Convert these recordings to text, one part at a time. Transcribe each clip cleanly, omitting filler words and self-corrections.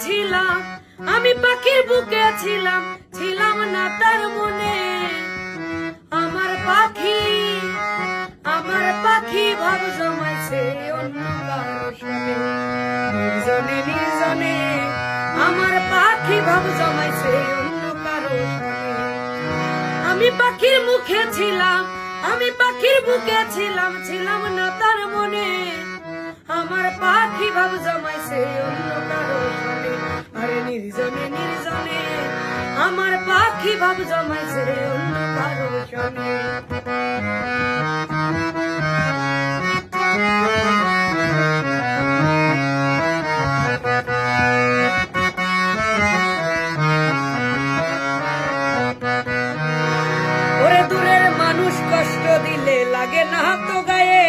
ছিলাম, আমি পাখির বুকে ছিলাম, ছিলাম না তার মনে। আমার পাখি ভাব জমাইছে অন্য কারো সনে, নির্জনে নির্জনে আমার পাখি ভাব জমাইছে অন্য কারো সনে। আমি পাখির মুখে ছিলাম, আমি পাখির বুকে ছিলাম, ছিলাম না তার মনে। আমার পাখি ভাব জমাইছে অন্য কারো সনে, আরে নির্জনে নির্জনে আমার পাখি ভাব জমাইছে অন্য কারো সনে। ওরে দূরের মানুষ কষ্ট দিলে লাগে না তো গায়ে,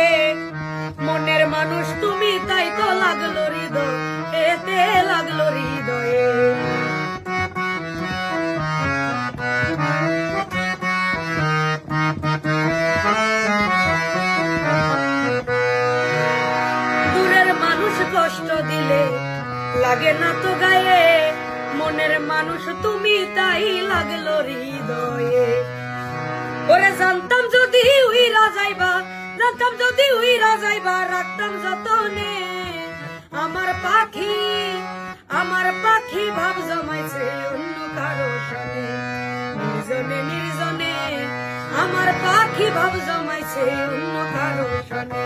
মনের মানুষ তুমি তাই তো লাগলো হৃদয়, এতে লাগলো হৃদয়ে। দূরের মানুষ কষ্ট দিলে লাগে না তো গায়ে, মনের মানুষ তুমি তাই লাগলো হৃদয়ে। ওরে জানতাম যদি উইরা যাইবা, জানতাম যদি উইরা যাইবা, রাখতাম যতনে। আমার পাখি ভাব জমাইছে অন্য কারো সনে, নির্জনে নির্জনে আমার পাখি ভাব জমাইছে অন্য কারো সনে।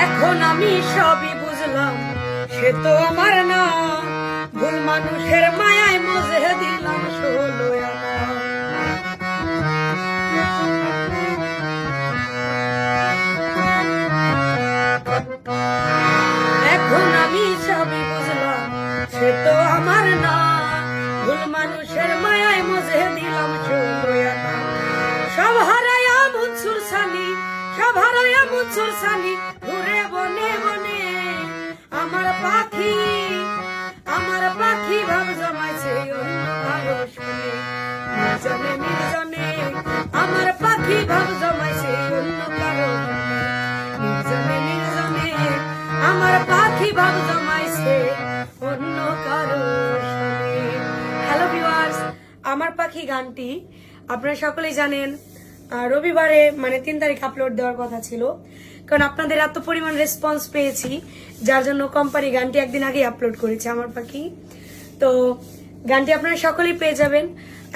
এখন আমি সবই বুঝলাম, সে তো আমার না, ভুল মানুষের মায়ায় মজে দিলাম 16 আনা। এখন আমি সবই বুঝলাম, সে তো আমার না, ভুল মানুষের মায়ায় মজে দিলাম 16 আনা। সব হারায়া মনসুর সানি, সব হারায়া মনসুর সানি, ঘুরে বনে বনে। আমার পাখি ভাব জমাইছে অন্য কারো সনে, নির্জনে নির্জনে আমার পাখি ভাব জমাইছে অন্য কারো সনে, নির্জনে নির্জনে আমার পাখি ভাব জমাইছে অন্য কারো সনে। হ্যালো ভিউয়ার্স, আমার পাখি গানটি আপনারা সকলেই জানেন রবিবারে মানে 3 তারিখ আপলোড দেওয়ার কথা ছিল, কারণ আপনাদের এত পরিমাণ রেসপন্স পেয়েছি, যার জন্য কোম্পানি গানটি একদিন আগে আপলোড করেছে আমার পাখি। তো গানটি আপনারা সকলেই পেয়ে যাবেন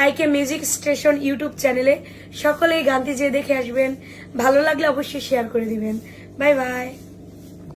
আইকে মিউজিক স্টেশন ইউটিউব চ্যানেলে। সকলেই গানটি যে দেখে আসবেন, ভালো লাগলে অবশ্যই শেয়ার করে দিবেন। Bye bye.